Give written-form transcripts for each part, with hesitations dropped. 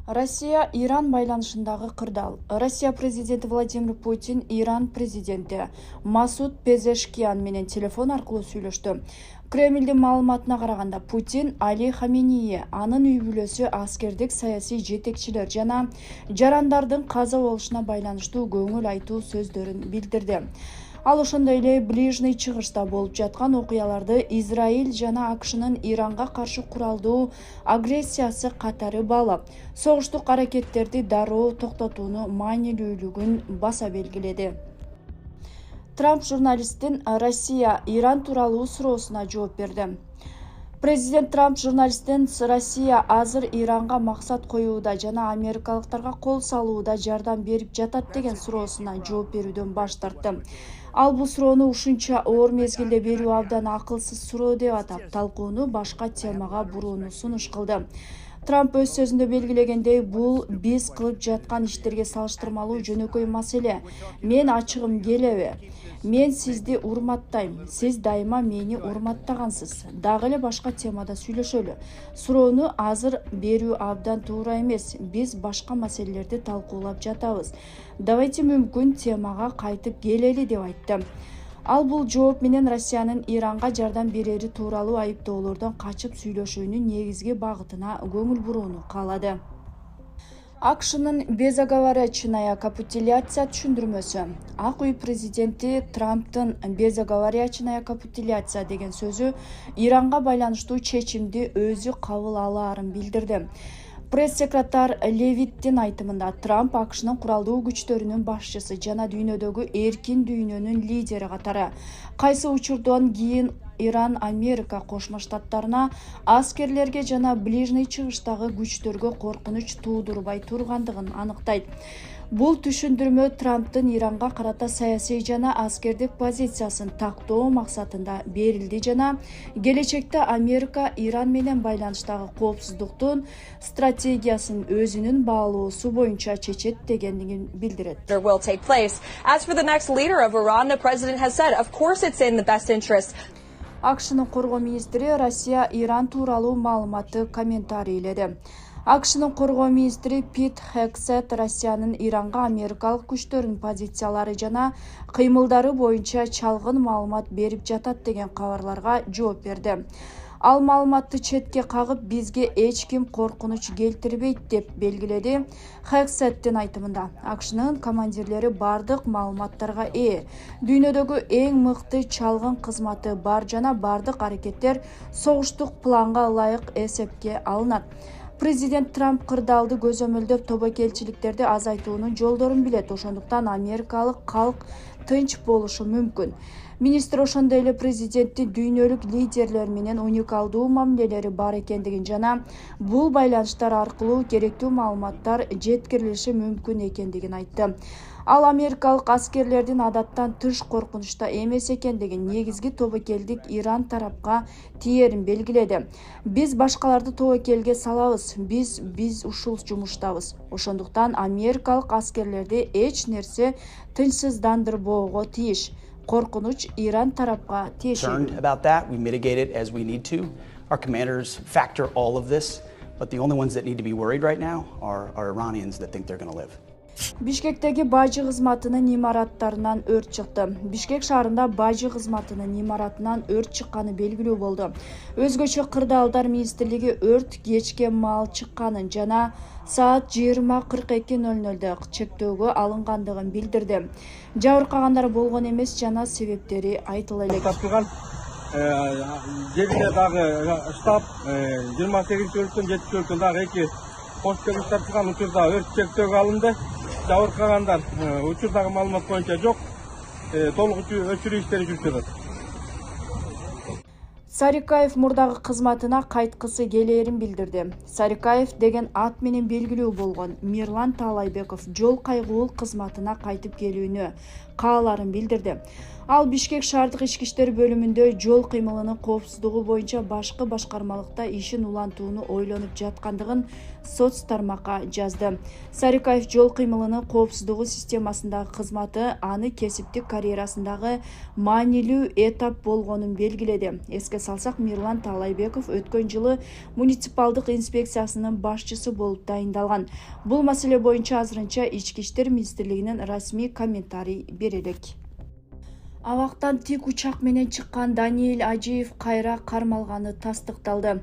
Россия Иран байланышындагы кырдаал. Россия президенти Владимир Путин Иран президенти Масуд Пезешкиян менен телефон аркылуу сүйлөштү. Кремлдин маалыматына караганда, Путин Али Хаменеи, анын үй бүлөсү, аскердик саясий жетекчилер жана жарандардын каза болушуна байланыштуу көңүл айтуу сөздөрүн билдирди. Ал ошондой эле Ближний Чыгышта болуп жаткан окуяларды Израиль жана АКШнын Иранга каршы куралдуу агрессиясы катары баалап, согуштук аракеттерди дароо токтотууну маанилүүлүгүн баса белгиледи. Трамп журналисттин Россия Иран тууралуу суроосуна жооп берди. Президент Трамп журналисттин Россия азыр Иранга максат коюуда жана америкалыктарга кол салууда жардам берип жатат деген суроосуна жооп берүүдөн баш тартты. Ал бул суроону ушунча оор мезгилде берүү абдан акылсыз суроо деп атап, талкууну башка темага бурууну сунуш кылды. Трамп өз сөзүндө белгилегендей, бул биз кылып жаткан иштерге салыштырмалуу жөнөкөй маселе. Мен ачыгым келеби? Мен сизди урматтайм. Сиз дайыма мени урматтагансыз. Дагы эле башка темада сүйлөшөлү. Суроону азыр берүү абдан туура эмес. Биз башка маселелерди талкуулап жатабыз. Давайте мүмкүн темага кайтып келели деп айтты. Ал бул жооп менен Россиянын Иранга жардам берери тууралуу айыптоолордон качып сүйлөшүүнүн негизги багытына көңүл бурууну каалады. АКШнын безоговорочная капитуляция түшүндүрмөсү. Ак үй президенти Трамптын безоговорочная капитуляция деген сөзү Иранга байланыштуу чечимди өзү кабыл алаарын билдирди. Пресс-секретар Левиттин айтымында, Трамп АКШнын куралдуу күчтөрүнүн башчысы жана дүйнөдөгү эркин дүйнөнүн лидери катары кайсы учурдан кийин Иран Америка Кошмо Штаттарына, аскерлерге жана Ближний Чыгыштагы күчтөргө коркунуч туудурбай тургандыгын аныктайт. Бул түшүндүрмө Трамптын Иранга карата саясий жана аскердик позициясын тактоо максатында берилди жана келечекте Америка Иран менен байланыштагы коопсуздуктун стратегиясын өзүнүн баалоосу боюнча чечет дегендигин билдирет. Will take place. As for the next leader of Iran, the president has said, of course it's in the best interest. АКШнын коргоо министри Россия Иран тууралуу маалыматты комментарийледи. АКШнын коргоо министри Пит Хексет Россиянын Иранга америкалык күчтөрүнүн позициялары жана кыймылдары боюнча чалгын маалымат берип жатат деген кабарларга жооп берди. Ал маалыматты четке кагып, бизге эч ким коркунуч келтирбейт деп белгиледи. Хексеттин айтымында, АКШнын командирлери бардык маалыматтарга ээ. Дүйнөдөгү эң мыкты чалгын кызматы бар жана бардык аракеттер согуштук планга ылайык эсепке алынат. Президент Трамп кырдаалды көзөмөлдөп тобокелчиликтерди азайтуунун жолдорун билет, ошондуктан америкалык калк тынч болушу мүмкүн. Министр ошондой эле президенттин дүйнөлүк лидерлер менен уникалдуу мамилелери бар экендигин жана бул байланыштар аркылуу керектүү маалыматтар жеткирилиши мүмкүн экендигин айтты. Ал америкалык аскерлердин адаттан тыш коркунучта эмес экендигин, негизги тобокелдик Иран тарапка тиерин белгиледи. Биз башкаларды тобокелге салабыз, биз ушул жумуштабыз. Ошондуктан америкалык аскерлерди эч нерсе тынчсыздандырбоого тийиш. Коркунуч Иран тарапка тиешелүү. About that, we mitigate it as we need to. Our commanders factor all of this, but the only ones that need to be worried right now are Iranians that think they're going to live. Бишкектеги бажы кызматынын имараттарынан өрт чыкты. Бишкек шаарында бажы кызматынын имаратынан өрт чыкканы белгилүү болду. Өзгөчө кырдаалдар министрлиги өрт кечке маал чыкканын жана саат 20:42:00 чектөөгө алынгандыгын билдирди. Жабыркагандар болгон эмес жана себептери айтыла элек. Жерде дагы штаб 28-өлкөн 7-өлкөн дагы эки посттегиштер чыккан учурда өрт чектөөгө алынды. Жабыркагандар учурдагы маалымат боюнча жок. Толук өчүрүү иштери жүрүп жатат. Сарикаев мурдагы кызматына кайткысы келээрин билдирди. Сарикаев деген ат менен белгилүү болгон Мирлан Таалайбеков жол кайгуул кызматына кайтып келүүнү кааларын билдирди. Ал Бишкек шаардык ички иштер бөлүмүндө жол кыймылынын коопсуздугу боюнча башкы башкармалыкта ишин улантууну ойлонуп жаткандыгын соц тармакка жазды. Сарыкаев жол кыймылынын коопсуздугу системасындагы кызматы аны кесиптик карьерасындагы маанилүү этап болгонун белгиледи. Эске салсак, Мирлан Талайбеков өткөн жылы муниципалдык инспекциясынын башчысы болуп дайындалган. Бул маселе боюнча азырынча Ички иштер министрлигинин расмий комментарий бере элек. Абактан тик учак менен чыккан Даниэль Ажиев кайра кармалганы тастыкталды.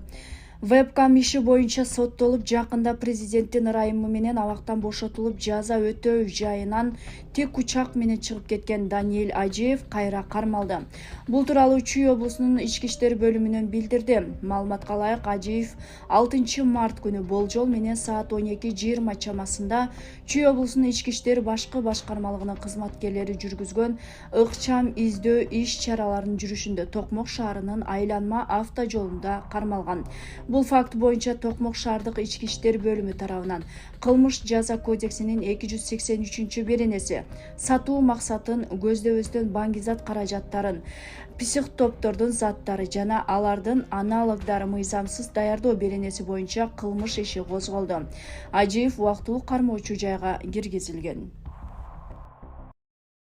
Вебкам иши боюнча соттолуп, жакында президенттин ырайымы менен абактан бошотулуп, жаза өтөө жайынан тик учак менен чыгып кеткен Даниэль Ажиев кайра кармалды. Бул тууралуу Чүй облусунун ички иштер бөлүмүнөн билдирди. Маалыматка ылайык, Ажиев 6 март күнү болжол менен саат 12:20 чамасында Чүй облусунун ички иштер башкы башкармалыгынын кызматкерлери жүргүзгөн ыкчам издөө иш-чараларынын жүрүшүндө Токмок шаарынын айланма автожолунда кармалган. Бул факт боюнча Токмок шаардык ички иштер бөлүмү тарабынан кылмыш жаза кодексинин 283-беренеси сатуу максатын көздөбөстөн баңгизат каражаттарын, психотоптордун заттары жана алардын аналогдары мыйзамсыз даярдоо беренеси боюнча кылмыш иши козголду. Ажиев убактылуу кармоочу жайга киргизилген.